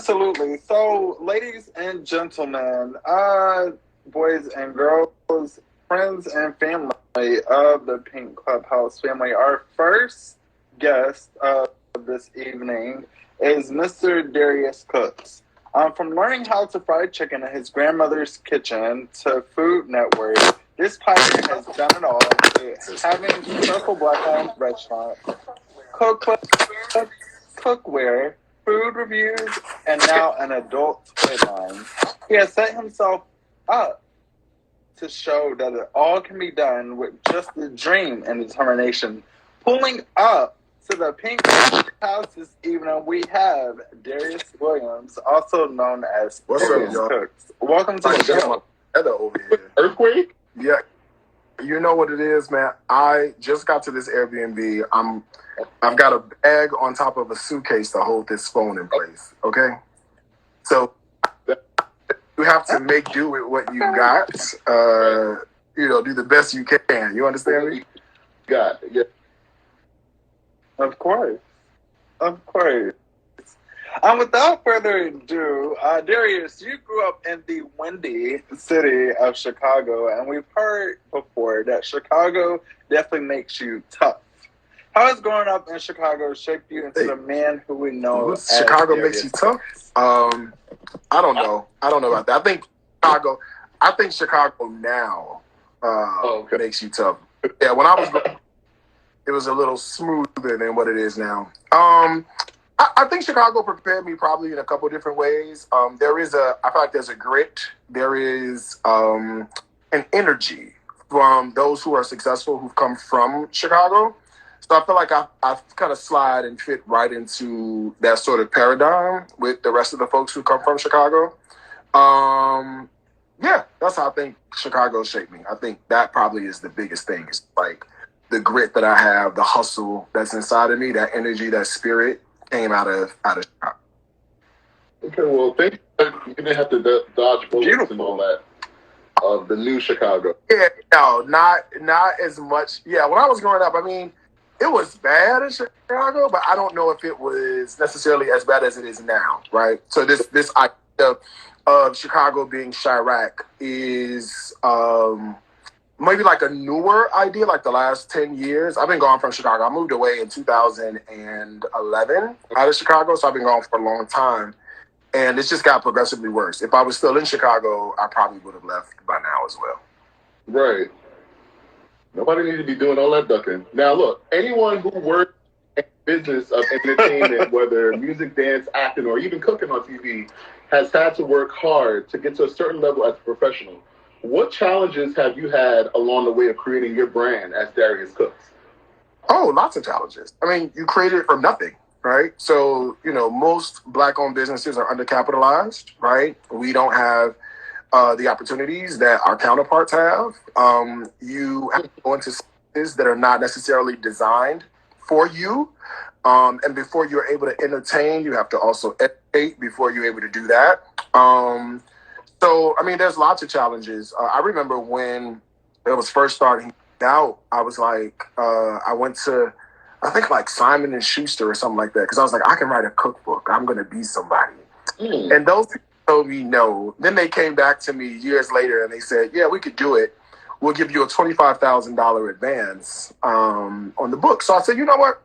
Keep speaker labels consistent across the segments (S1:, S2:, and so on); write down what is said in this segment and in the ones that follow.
S1: Absolutely. So, ladies and gentlemen, boys and girls, friends and family of the Pink Clubhouse family, our first guest of this evening is Mr. Darius Cooks. From learning how to fry chicken in his grandmother's kitchen to Food Network, this pioneer has done it all, having a successful black-owned restaurant, cookware, food reviews, and now an adult toy line. He has set himself up to show that it all can be done with just the dream and determination. Pulling up to the Pink House this evening, we have Darius Williams, also known as Darius Cooks. Welcome to the show.
S2: Over here.
S3: Earthquake?
S2: Yeah. You know what it is, man. I just got to this Airbnb. I've got a bag on top of a suitcase to hold this phone in place. Okay, so you have to make do with what you got. Do the best you can. You understand me?
S3: Got it. Yeah.
S1: Of course. Without further ado, Darius, you grew up in the windy city of Chicago, and we've heard before that Chicago definitely makes you tough. How has growing up in Chicago shaped you into the man who we know as
S2: Chicago
S1: Darius
S2: makes you tough? I don't know. I don't know about that. I think Chicago now makes you tough. Yeah, when I was growing, it was a little smoother than what it is now. I think Chicago prepared me probably in a couple different ways. I feel like there's a grit. There is an energy from those who are successful who've come from Chicago. So I feel like I kind of slide and fit right into that sort of paradigm with the rest of the folks who come from Chicago. Yeah, that's how I think Chicago shaped me. I think that probably is the biggest thing. It's like the grit that I have, the hustle that's inside of me, that energy, that spirit came out of Chicago.
S3: Okay, well, thank you. You didn't have to dodge bullets and all that of the new Chicago.
S2: Yeah, no, not as much. Yeah, when I was growing up, I mean, it was bad in Chicago, but I don't know if it was necessarily as bad as it is now, right? So this idea of Chicago being Chirac is maybe like a newer idea, like the last 10 years. I've been gone from Chicago. I moved away in 2011 out of Chicago, so I've been gone for a long time. And it's just got progressively worse. If I was still in Chicago, I probably would have left by now as well.
S3: Right. Nobody needs to be doing all that ducking. Now, look, anyone who works in business of entertainment, whether music, dance, acting, or even cooking on TV, has had to work hard to get to a certain level as a professional. What challenges have you had along the way of creating your brand as Darius Cooks?
S2: Oh, lots of challenges. I mean, you created it from nothing, right? So, most Black-owned businesses are undercapitalized, right? We don't have the opportunities that our counterparts have. You have to go into spaces that are not necessarily designed for you. And before you're able to entertain, you have to also educate before you're able to do that. So, I mean, there's lots of challenges. I remember when it was first starting out, I was like, I went to, I think like Simon and Schuster or something like that. Cause I was like, I can write a cookbook. I'm going to be somebody. And those people told me no. Then they came back to me years later and they said, yeah, we could do it. We'll give you a $25,000 advance on the book. So I said, you know what?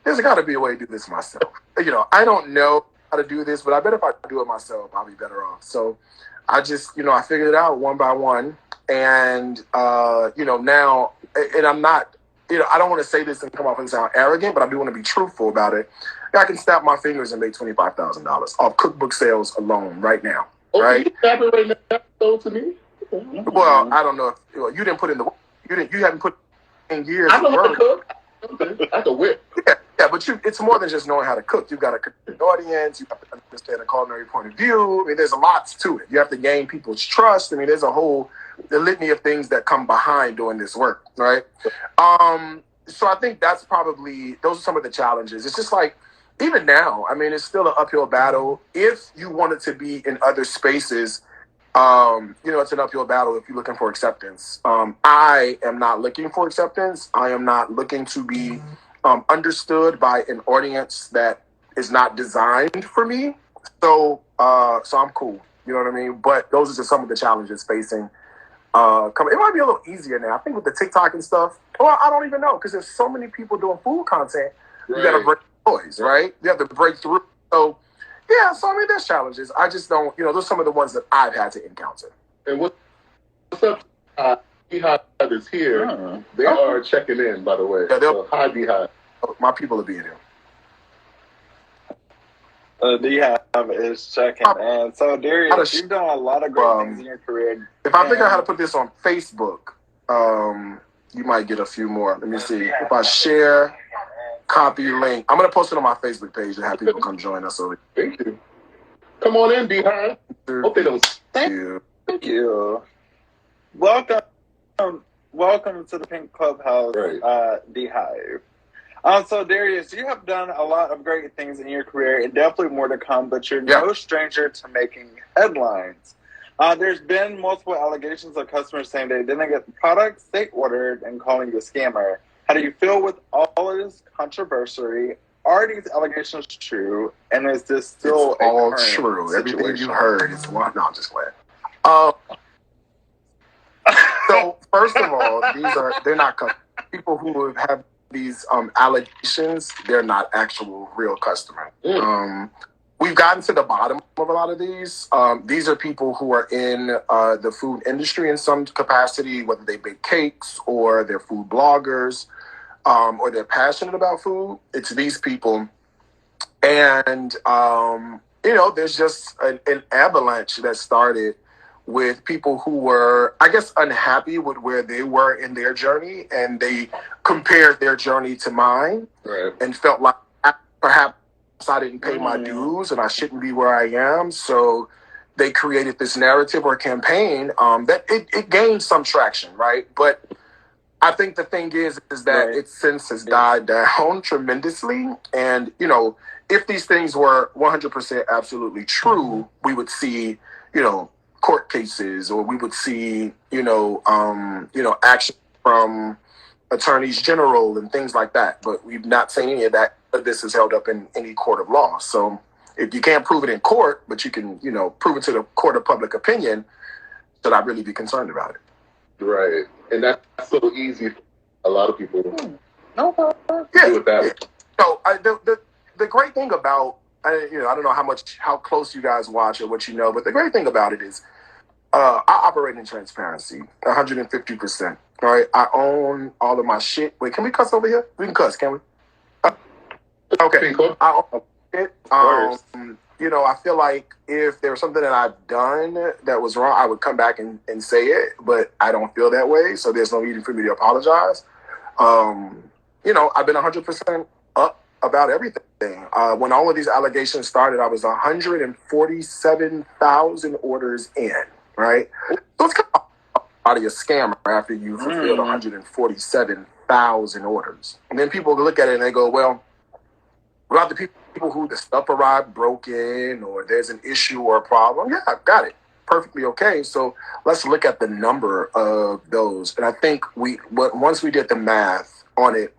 S2: There's got to be a way to do this myself. I don't know how to do this, but I bet if I do it myself, I'll be better off. So I just, I figured it out one by one. And, now, and I'm not, I don't want to say this and come off and sound arrogant, but I do want to be truthful about it. I can snap my fingers and make $25,000 off cookbook sales alone right now. Right?
S3: Can you snap it right now? Show it to me.
S2: Well, I don't know if you didn't put in you haven't put in years.
S3: I don't know how to cook. I can whip.
S2: Yeah, but it's more than just knowing how to cook. You've got to cook an audience. You have to understand a culinary point of view. I mean, there's a lot to it. You have to gain people's trust. I mean, there's the litany of things that come behind doing this work, right? So I think those are some of the challenges. It's just like, even now, I mean, it's still an uphill battle. If you wanted to be in other spaces, it's an uphill battle if you're looking for acceptance. I am not looking for acceptance. I am not looking to be understood by an audience that is not designed for me. So I'm cool. You know what I mean? But those are just some of the challenges facing. It might be a little easier now. I think with the TikTok and stuff. Well, I don't even know because there's so many people doing food content. Right. You got to break noise, right? You have to break through. So yeah. So I mean, there's challenges. I just don't. Those are some of the ones that I've had to encounter.
S3: And what's up? Beehive is here. They are checking in, by the way. Yeah, so, hi, Beehive.
S2: My people will be in here.
S1: Beehive is checking in. So, Darius, you've done a lot of great things in your career.
S2: If I figure out how to put this on Facebook, you might get a few more. Let me see. If I share, copy link. I'm going to post it on my Facebook page to have people come join us.
S3: Thank you. Come on in, Beehive. Hope they don't.
S1: Thank you. Welcome to the Pink Clubhouse, Beehive. So, Darius, you have done a lot of great things in your career, and definitely more to come, but you're no stranger to making headlines. There's been multiple allegations of customers saying they didn't get the products they ordered and calling you a scammer. How do you feel with all of this controversy? Are these allegations true, and is this still
S2: all true? Situation? Everything you heard is what? No, I'm just playing. So first of all, they're not people who have these allegations. They're not actual real customers. We've gotten to the bottom of a lot of these. These are people who are in the food industry in some capacity, whether they bake cakes or they're food bloggers or they're passionate about food. It's these people. And, there's just an avalanche that started with people who were, I guess, unhappy with where they were in their journey, and they compared their journey to mine and felt like perhaps I didn't pay my dues and I shouldn't be where I am. So they created this narrative or campaign that it gained some traction, right? But I think the thing is that it since has died down tremendously. And, if these things were 100% absolutely true, we would see, court cases, or we would see, action from attorneys general and things like that. But we've not seen any of that. This is held up in any court of law. So if you can't prove it in court, but you can, prove it to the court of public opinion, should I really be concerned about it?
S3: Right. And that's so easy for a lot of people to
S2: do with that. So the great thing about, I don't know how close you guys watch or what you know, but the great thing about it is I operate in transparency, 150%. All right, I own all of my shit. Wait, can we cuss over here? We can cuss, can we? Okay. I own it. I feel like if there was something that I've done that was wrong, I would come back and say it, but I don't feel that way, so there's no need for me to apologize. I've been 100% up about everything. When all of these allegations started, I was 147,000 orders in, right? So it's kind of out of your scammer after you fulfilled 147,000 orders. And then people look at it and they go, well, what about the people who the stuff arrived broken or there's an issue or a problem? Yeah, I've got it. Perfectly okay. So let's look at the number of those. And I think once we did the math on it,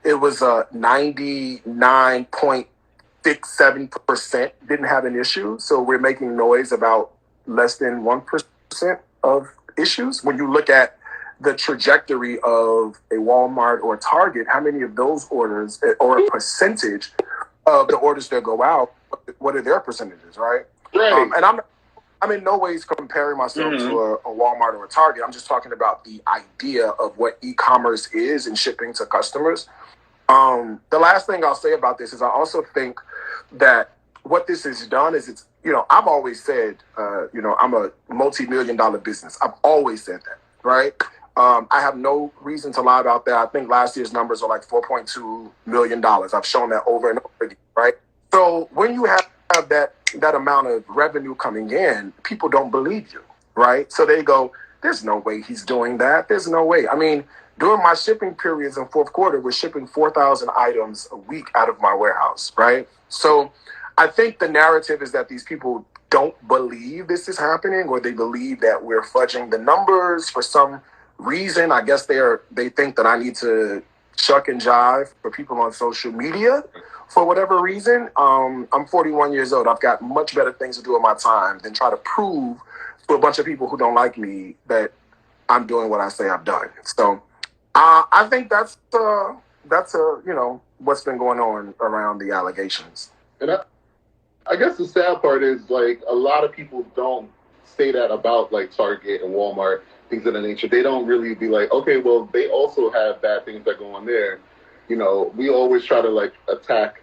S2: it was 99.67% didn't have an issue. So we're making noise about less than 1% of issues. When you look at the trajectory of a Walmart or Target, how many of those orders or a percentage of the orders that go out, what are their percentages, right? And I'm in no ways comparing myself to a Walmart or a Target. I'm just talking about the idea of what e-commerce is and shipping to customers. The last thing I'll say about this is I also think that what this has done is I've always said, I'm a multi-million-dollar business. I've always said that, right? I have no reason to lie about that. I think last year's numbers are like $4.2 million. I've shown that over and over again, right? So when you have that amount of revenue coming in, people don't believe you, right? So they go, there's no way he's doing that. There's no way. I mean, during my shipping periods in fourth quarter, we're shipping 4,000 items a week out of my warehouse, right? So I think the narrative is that these people don't believe this is happening, or they believe that we're fudging the numbers for some reason. I guess they think that I need to shuck and jive for people on social media, for whatever reason, I'm 41 years old. I've got much better things to do with my time than try to prove to a bunch of people who don't like me that I'm doing what I say I've done. So I think that's what's been going on around the allegations.
S3: And I guess the sad part is, like, a lot of people don't say that about, like, Target and Walmart, things of that nature. They don't really be like, okay, well, they also have bad things that go on there. You know, we always try to, like, attack,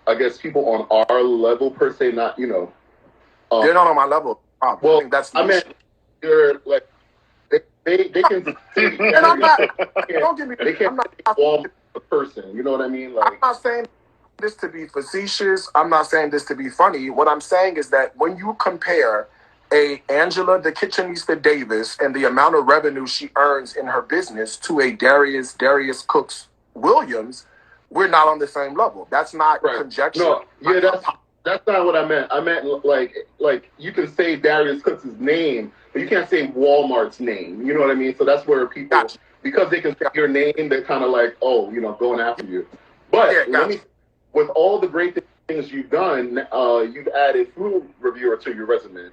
S3: I guess, people on our level per se, not, you know.
S2: They're not on my level.
S3: Well, I mean, they're, like, they can see.
S2: And I'm not, don't get me,
S3: they can't
S2: I'm not
S3: Walmart a person. You know what I mean? Like,
S2: I'm not saying this to be facetious. I'm not saying this to be funny. What I'm saying is that when you compare a Angela the Kitchenista Davis and the amount of revenue she earns in her business to a Darius Cooks Williams, we're not on the same level. That's not conjecture.
S3: No, yeah, that's not what I meant. I meant like you can say Darius Cooks' name, but you can't say Walmart's name. You know what I mean? So that's where people, because they can say your name, they're kind of like, oh, you know, going after you. But with all the great things you've done, you've added food reviewer to your resume.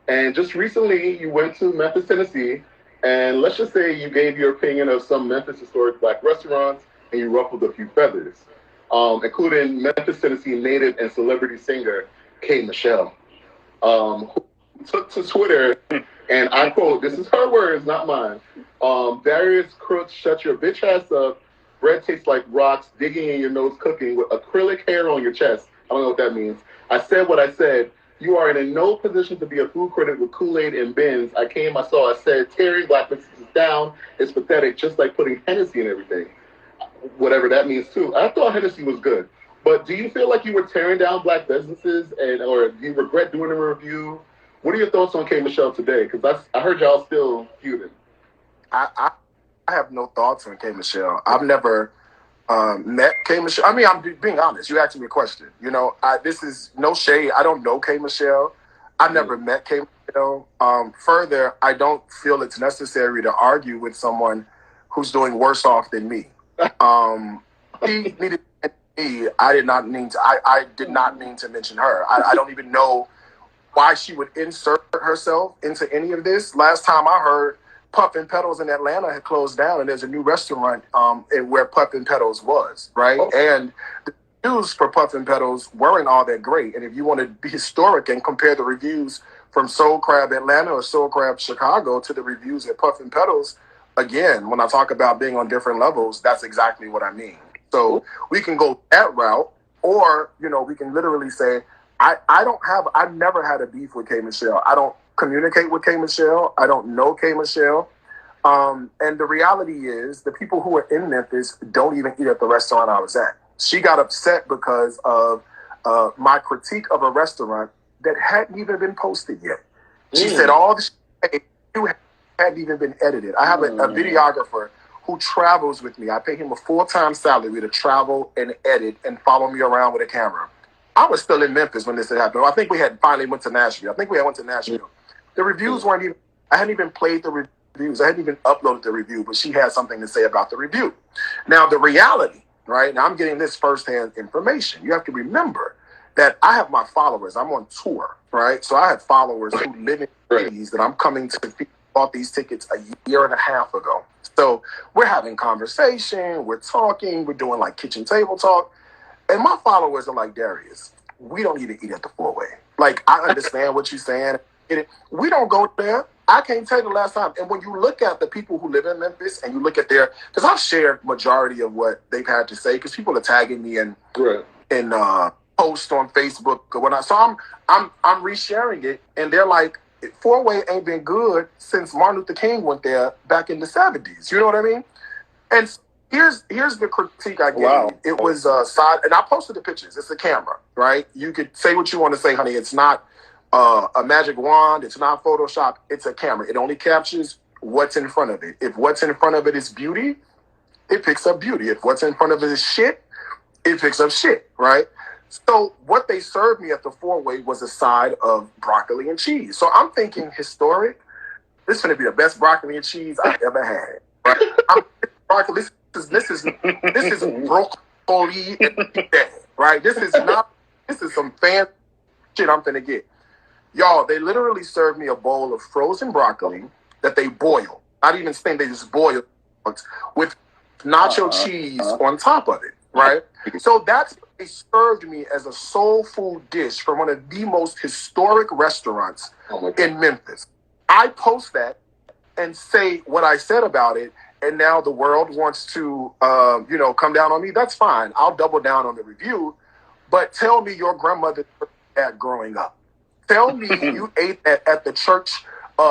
S3: And just recently, you went to Memphis, Tennessee, and let's just say you gave your opinion of some Memphis historic Black restaurants, and you ruffled a few feathers, including Memphis, Tennessee native and celebrity singer K. Michelle, who took to Twitter, and I quote, this is her words, not mine, Darius Cooks, shut your bitch ass up, bread tastes like rocks, digging in your nose cooking with acrylic hair on your chest. I don't know what that means. I said what I said. You are in no position to be a food critic with Kool-Aid and bins. I came, I saw, I said, tearing Black businesses down is pathetic, just like putting Hennessy in everything. Whatever that means, too. I thought Hennessy was good. But do you feel like you were tearing down Black businesses, or do you regret doing a review? What are your thoughts on K. Michelle today? Because I heard y'all still feuding.
S2: I have no thoughts on K. Michelle. I've never met K. Michelle. I mean, I'm being honest. You asked me a question. You know, this is no shade. I don't know K. Michelle. I've never met K. Michelle. Further, I don't feel it's necessary to argue with someone who's doing worse off than me. He needed me. I did not mean to mention her. I don't even know why she would insert herself into any of this. Last time I heard, Puff and Petals in Atlanta had closed down, and there's a new restaurant where Puff and Petals was, right? Oh. And the reviews for Puff and Petals weren't all that great. And if you want to be historic and compare the reviews from Soul Crab Atlanta or Soul Crab Chicago to the reviews at Puff and Petals, again, when I talk about being on different levels, that's exactly what I mean. So we can go that route, or, you know, we can literally say, I've never had a beef with K. Michelle. I don't communicate with K. Michelle. I don't know K. Michelle. And the reality is the people who are in Memphis don't even eat at the restaurant I was at. She got upset because of my critique of a restaurant that hadn't even been posted yet. She said all the shit you hadn't even been edited. I have a videographer who travels with me. I pay him a full-time salary to travel and edit and follow me around with a camera. I was still in Memphis when this had happened. I think we had finally went to Nashville. The reviews weren't even, I hadn't even played the reviews. I hadn't even uploaded the review, but she had something to say about the review. Now, the reality, right? Now, I'm getting this firsthand information. You have to remember that I have my followers. I'm on tour, right? So I have followers who live in cities that I'm coming to see, bought these tickets a year and a half ago. So we're having conversation, we're talking, we're doing like kitchen table talk. And my followers are like, Darius, we don't need to eat at the four-way. Like, I understand what you're saying. We don't go there. I can't tell you the last time. And when you look at the people who live in Memphis and you look at because I've shared majority of what they've had to say because people are tagging me in posts on Facebook or whatnot. So I'm resharing it, and they're like, four-way ain't been good since Martin Luther King went there back in the 70s. You know what I mean? And here's the critique I gave. Wow. It was side, and I posted the pictures. It's a camera, right? You could say what you want to say, honey. It's not a magic wand. It's not Photoshop. It's a camera. It only captures what's in front of it. If what's in front of it is beauty, it picks up beauty. If what's in front of it is shit, it picks up shit, right? So what they served me at the four-way was a side of broccoli and cheese. So I'm thinking historic. This is going to be the best broccoli and cheese I've ever had. Right? Broccoli. This is broccoli and cheese. right? This is not. This is some fan shit I'm finna get. Y'all, they literally served me a bowl of frozen broccoli that they boil. Not even steam, they just boil with nacho cheese on top of it, right? So that's what they served me as a soul food dish from one of the most historic restaurants in Memphis. I post that and say what I said about it, and now the world wants to, come down on me. That's fine. I'll double down on the review, but tell me your grandmother ate that growing up. Tell me you ate that at the church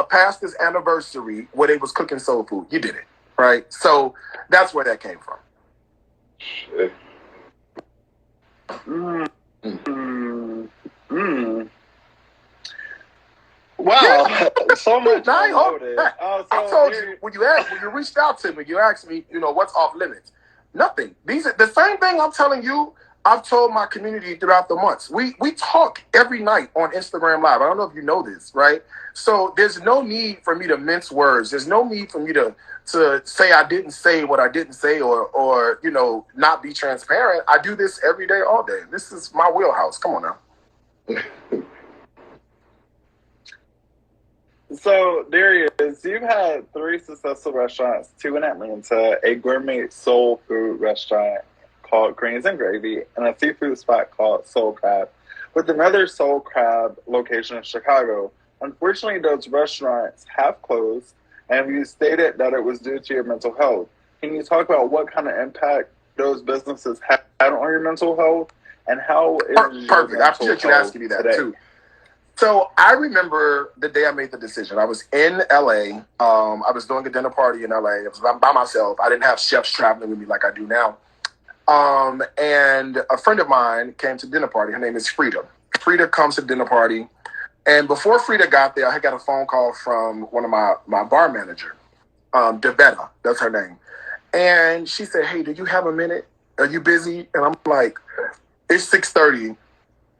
S2: pastor's anniversary where they was cooking soul food. You did it, right? So that's where that came from.
S3: Shit.
S1: Wow, so much.
S2: I told you when you reached out to me, you asked me, what's off limits. Nothing. These are the same thing I'm telling you. I've told my community throughout the months. We talk every night on Instagram Live. I don't know if you know this, right? So there's no need for me to mince words. There's no need for me to say I didn't say what I didn't say or not be transparent. I do this every day, all day. This is my wheelhouse. Come on now.
S1: So, Darius, you've had 3 successful restaurants, 2 in Atlanta, a gourmet soul food restaurant called Greens and Gravy, and a seafood spot called Soul Crab, with another Soul Crab location in Chicago. Unfortunately, those restaurants have closed, and you stated that it was due to your mental health. Can you talk about what kind of impact those businesses had on your mental health, and how is
S2: Perfect. I appreciate you asking me that, today? Too. So I remember the day I made the decision. I was in LA. I was doing a dinner party in LA. It was by myself. I didn't have chefs traveling with me like I do now. And a friend of mine came to the dinner party. Her name is Frida. Frida comes to the dinner party. And before Frida got there, I got a phone call from one of my bar manager, Devetta, that's her name. And she said, "Hey, do you have a minute? Are you busy?" And I'm like, it's 6:30.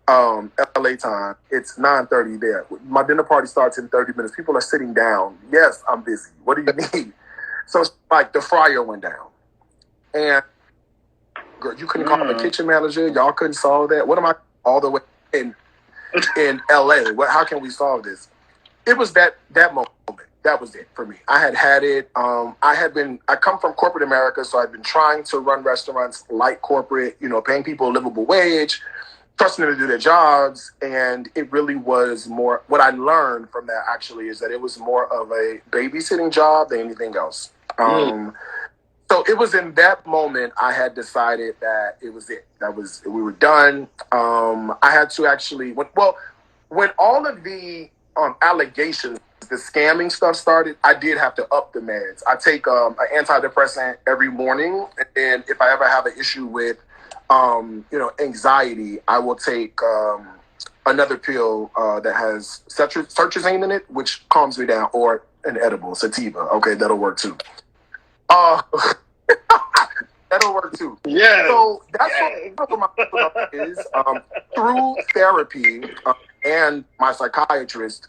S2: LA time. It's 9:30 there. My dinner party starts in 30 minutes. People are sitting down. Yes, I'm busy. What do you need? So it's like the fryer went down. And girl, you couldn't call the kitchen manager. Y'all couldn't solve that. What am I all the way in LA? How can we solve this? It was that moment. That was it for me. I had it. I come from corporate America, so I've been trying to run restaurants like corporate, paying people a livable wage, trusting them to do their jobs. And it really was more, what I learned from that actually is that it was more of a babysitting job than anything else. So it was in that moment I had decided that it was it. We were done. I had to actually, when all of the allegations, the scamming stuff started, I did have to up the meds. I take an antidepressant every morning, and if I ever have an issue with anxiety, I will take another pill that has sertraline in it, which calms me down, or an edible, sativa. Okay, that'll work too. That'll work too. Yeah. So that's what my is. Through therapy and my psychiatrist,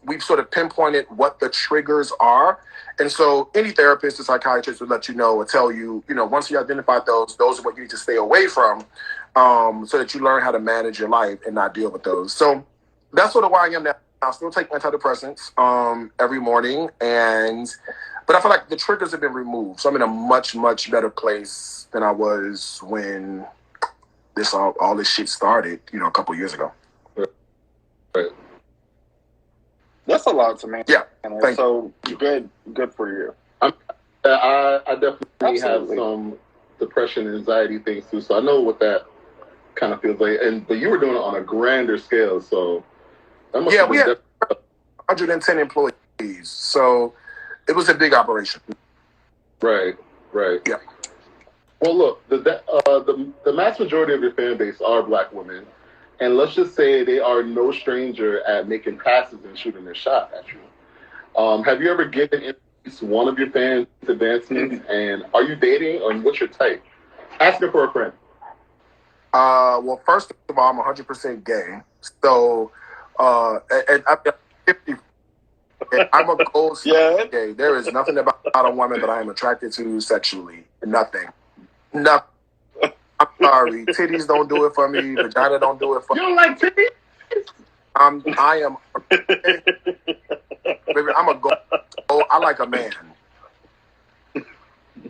S2: we've sort of pinpointed what the triggers are. And so any therapist or psychiatrist would let you know or tell you, once you identify those are what you need to stay away from, so that you learn how to manage your life and not deal with those. So that's sort of where I am now. I still take antidepressants every morning, but I feel like the triggers have been removed. So I'm in a much, much better place than I was when all this shit started, a couple years ago.
S3: Right.
S1: That's a lot to me.
S2: Yeah.
S1: So good for you.
S3: I definitely have some depression and anxiety things too. So I know what that kind of feels like. But you were doing it on a grander scale. So that must
S2: we had 110 employees. So it was a big operation.
S3: Right.
S2: Yeah.
S3: Well, look, the mass majority of your fan base are Black women. And let's just say they are no stranger at making passes and shooting their shot at you. Have you ever given at least one of your fans advancements? And are you dating, or what's your type? Asking for a friend.
S2: Well, first of all, I'm 100% gay. So, and I'm 50. I'm a gold star gay. There is nothing about a woman that I am attracted to sexually. Nothing. I'm sorry. Titties don't do it for me. Vagina don't do it for
S3: You
S2: me.
S3: don't like titties?
S2: I am, baby, I'm a go. Oh, I like a man.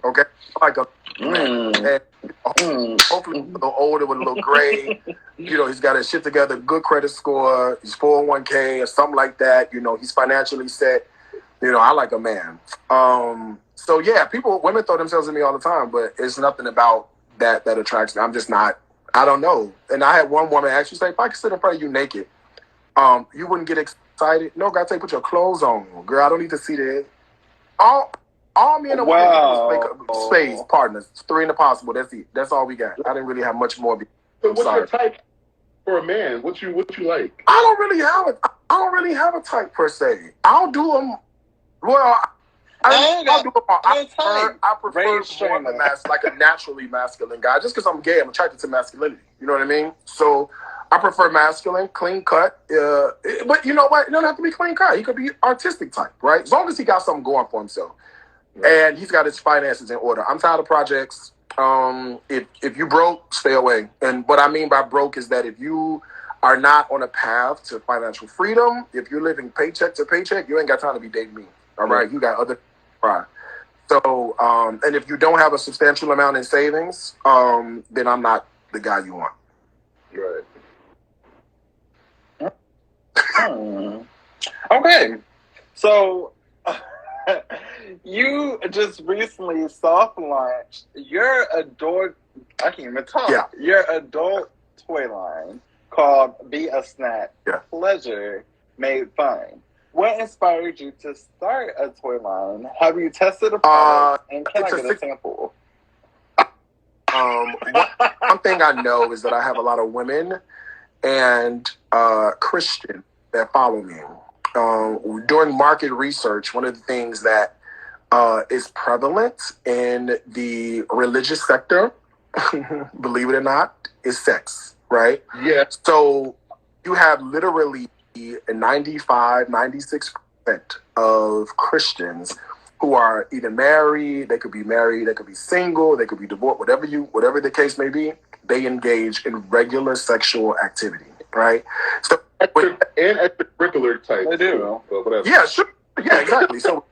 S2: Okay? I like a man. And hopefully a little older with a little gray. You know, he's got his shit together, good credit score, he's 401k or something like that. You know, he's financially set. You know, I like a man. So yeah, women throw themselves at me all the time, but it's nothing about that attracts me. I'm just not, I don't know. And I had one woman actually say, if I could sit in front of you naked, you wouldn't get excited. No, gotta put your clothes on. Girl, I don't need to see that. All me and a woman make space partners. 3 in the possible. That's it. That's all we got. I didn't really have much more.
S3: So what's your type for a man? What you like?
S2: I don't really have a type per se. I'll do them. Well, I'll do them all. I prefer more of a like a naturally masculine guy. Just because I'm gay, I'm attracted to masculinity. You know what I mean? So I prefer masculine, clean cut. But you know what? It don't have to be clean cut. He could be artistic type, right? As long as he got something going for himself. And he's got his finances in order. I'm tired of projects. If you broke, stay away. And what I mean by broke is that if you are not on a path to financial freedom, if you're living paycheck to paycheck, you ain't got time to be dating me. All right? You got other pride. So, and if you don't have a substantial amount in savings, then I'm not the guy you want.
S1: Right. Okay. So you just recently soft launched your adult, I can't even talk, your adult toy line called Be a Snack, Pleasure Made Fun. What inspired you to start a toy line? Have you tested a product? And can I get a sample?
S2: One thing I know is that I have a lot of women and Christian that follow me. During market research, one of the things that is prevalent in the religious sector, believe it or not, is sex, right?
S3: Yeah.
S2: So you have literally 95, 96% of Christians who are either married, they could be single, they could be divorced, whatever the case may be, they engage in regular sexual activity, right? So
S3: and extracurricular type.
S1: They do.
S3: But whatever.
S2: Yeah, sure. Yeah, exactly. So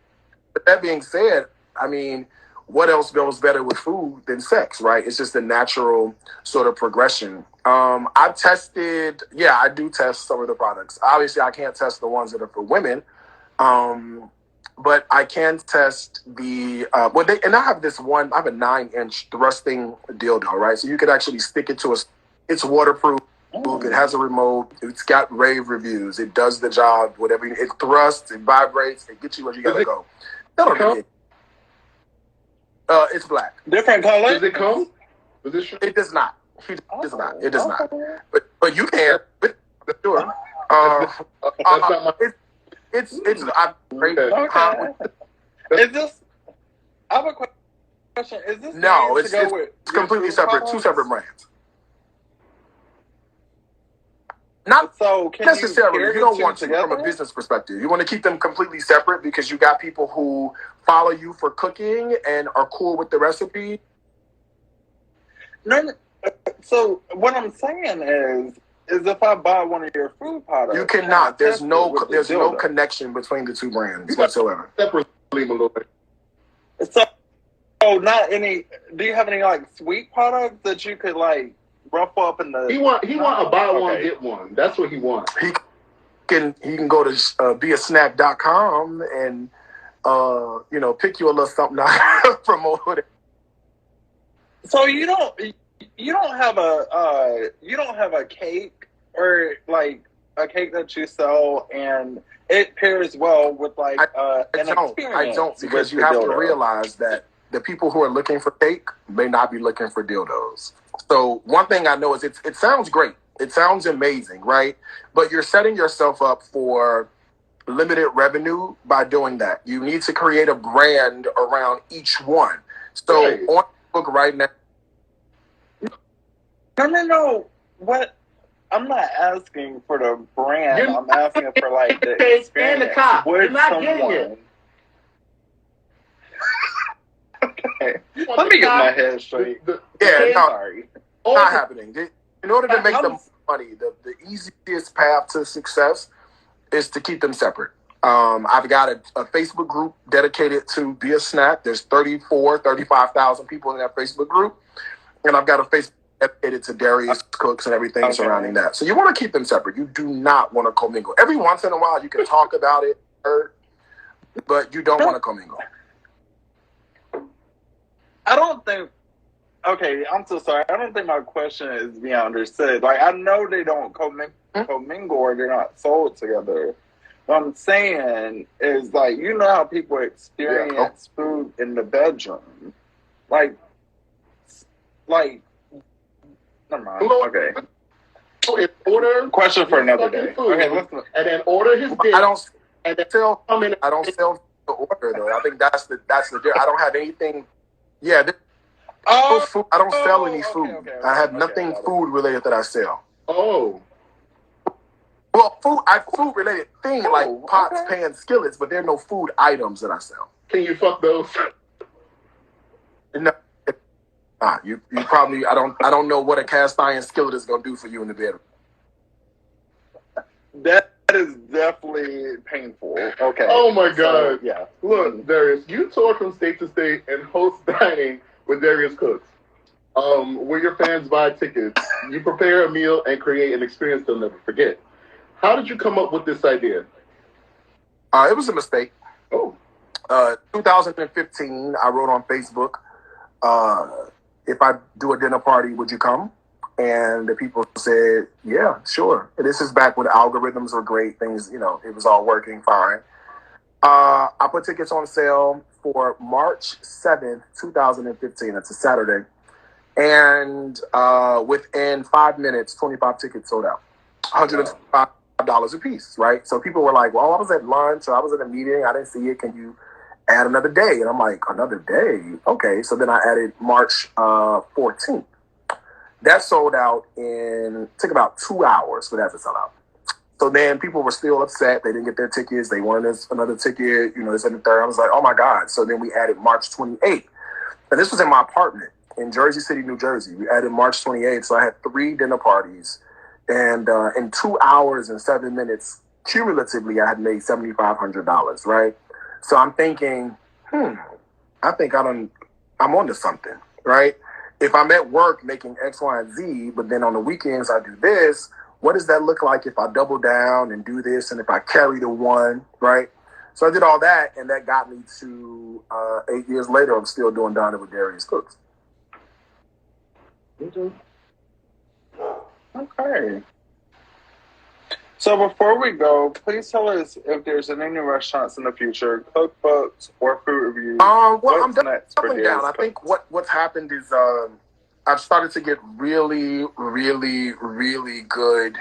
S2: with that being said, I mean, what else goes better with food than sex, right? It's just a natural sort of progression. I do test some of the products. Obviously, I can't test the ones that are for women, but I can test the, and I have I have a 9-inch thrusting dildo, right? So you could actually stick it to it's waterproof. It has a remote. It's got rave reviews. It does the job. Whatever it thrusts, it vibrates. It gets you where you gotta go. It's black.
S1: Different color.
S3: Does it come?
S2: It does not. It does not. It does not. But you can. Sure. It's great.
S1: Is this? I have a question. Is this?
S2: No, it's completely separate. Two separate brands. Not
S1: so
S2: necessarily. You don't want to from a business perspective. You want to keep them completely separate because you got people who follow you for cooking and are cool with the recipe.
S1: No. So what I'm saying is if I buy one of your food products,
S2: you cannot. There's no connection between the two brands whatsoever.
S3: Separately, Malloy.
S1: So not any. Do you have any like sweet products that you could like ruffle up in the?
S3: He want a buy one get one. That's what he wants.
S2: He can go to beasnack.com and pick you a little something out, promote it.
S1: So you don't have a cake or like a cake that you sell and it pairs well with like an experience.
S2: I don't, because you have to realize that the people who are looking for cake may not be looking for dildos. So one thing I know is it sounds great. It sounds amazing, right? But you're setting yourself up for limited revenue by doing that. You need to create a brand around each one. So on Facebook right now.
S1: No. What? I'm not asking for the brand. I'm asking for like the experience.
S3: And the cop.
S1: You're not
S3: getting it.
S1: Okay. Let me get my head straight.
S2: Sorry. Not happening. In order to make them money, the easiest path to success is to keep them separate. I've got a Facebook group dedicated to Be a Snack. There's 35,000 people in that Facebook group. And I've got a Facebook dedicated to Darius Cooks and everything surrounding that. So you want to keep them separate. You do not want to commingle. Every once in a while, you can talk about it, but you don't want to commingle.
S1: I don't think... Okay, I'm so sorry. I don't think my question is being understood. Like, I know they don't commingle or they're not sold together. What I'm saying is, like, you know how people experience food in the bedroom. Like, never mind. Okay.
S3: So in order...
S1: Question for another day.
S3: Food,
S1: okay, listen.
S3: And then order his dish.
S2: I don't sell the order, though. I think that's the I don't have anything... Yeah, food. I don't sell any food. Okay, I have nothing food related that I sell.
S3: Oh.
S2: Well, food related things like pots, pans, skillets, but there are no food items that I sell.
S3: Can you fuck those?
S2: No. You probably I don't know what a cast iron skillet is gonna do for you in the bedroom.
S1: That is definitely painful. Okay.
S3: Oh my God.
S1: So, yeah.
S3: Look, Darius, you tour from state to state and host dining with Darius Cooks, where your fans buy tickets. You prepare a meal and create an experience they'll never forget. How did you come up with this idea?
S2: It was a mistake.
S3: Oh.
S2: 2015, I wrote on Facebook, if I do a dinner party, would you come? And the people said, yeah, sure. And this is back when algorithms were great. Things, it was all working fine. I put tickets on sale for March 7th, 2015. That's a Saturday. And within 5 minutes, 25 tickets sold out. $105 a piece, right? So people were like, well, I was at lunch or I was at a meeting. I didn't see it. Can you add another day? And I'm like, another day? Okay. So then I added March 14th. That sold out took about 2 hours for that to sell out. So then people were still upset. They didn't get their tickets. They wanted another ticket, this and the third. I was like, oh my God. So then we added March 28th. And this was in my apartment in Jersey City, New Jersey. We added March 28th. So I had 3 dinner parties. And in 2 hours and 7 minutes, cumulatively, I had made $7,500, right? So I'm thinking, I think I'm onto something, right? If I'm at work making X, Y, and Z, but then on the weekends I do this, what does that look like if I double down and do this and if I carry the one, right? So I did all that, and that got me to 8 years later, I'm still doing Diner with Darius Cooks.
S1: Okay. So before we go, please tell us if there's any new restaurants in the future, cookbooks or food reviews.
S2: Well,
S1: what's
S2: I'm
S1: next for
S2: doubling down. I think what's happened is I've started to get really, really, really good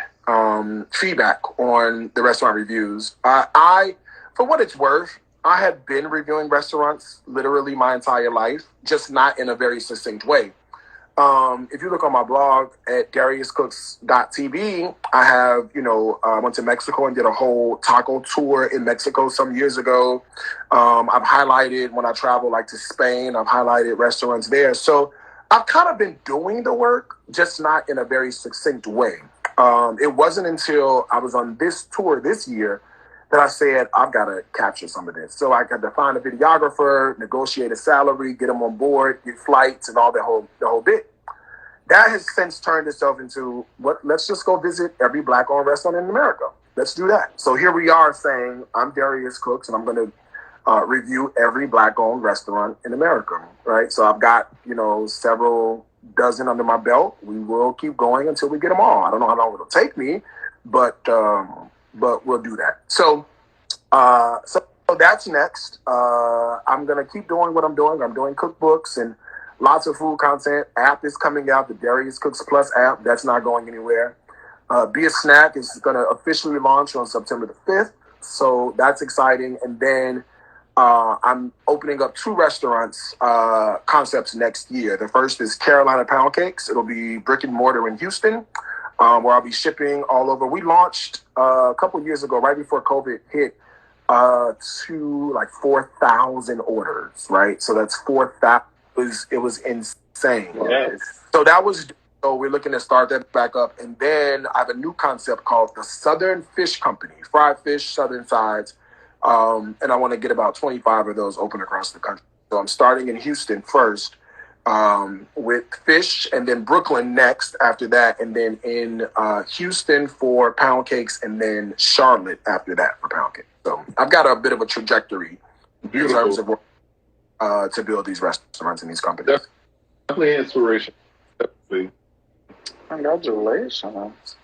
S2: feedback on the restaurant reviews. I, for what it's worth, I had been reviewing restaurants literally my entire life, just not in a very succinct way. If you look on my blog at dariuscooks.tv, I have, went to Mexico and did a whole taco tour in Mexico some years ago. I've highlighted when I travel like to Spain, I've highlighted restaurants there. So I've kind of been doing the work, just not in a very succinct way. It wasn't until I was on this tour this year that I said, I've got to capture some of this. So I got to find a videographer, negotiate a salary, get them on board, get flights and all the whole bit. That has since turned itself into let's just go visit every Black-owned restaurant in America. Let's do that. So here we are saying, I'm Darius Cooks and I'm going to review every Black-owned restaurant in America, right? So I've got, several dozen under my belt. We will keep going until we get them all. I don't know how long it'll take me, but we'll do that. So that's next. I'm going to keep doing what I'm doing. I'm doing cookbooks and lots of food content. App is coming out, the Darius Cooks Plus app. That's not going anywhere. Be a Snack is going to officially launch on September the 5th. So that's exciting. And then I'm opening up 2 restaurants concepts next year. The first is Carolina Pound Cakes. It'll be brick and mortar in Houston, where I'll be shipping all over. We launched a couple years ago, right before COVID hit, to like 4,000 orders, right? So that's 4,000. It was insane.
S1: Yes.
S2: So that was So we're looking to start that back up. And then I have a new concept called the Southern Fish Company, fried fish, Southern sides. And I want to get about 25 of those open across the country. So I'm starting in Houston first with fish, and then Brooklyn next after that. And then in Houston for pound cakes, and then Charlotte after that for pound cakes. So I've got a bit of a trajectory in terms of to build these restaurants and these companies.
S3: Definitely inspiration. Definitely.
S1: Congratulations.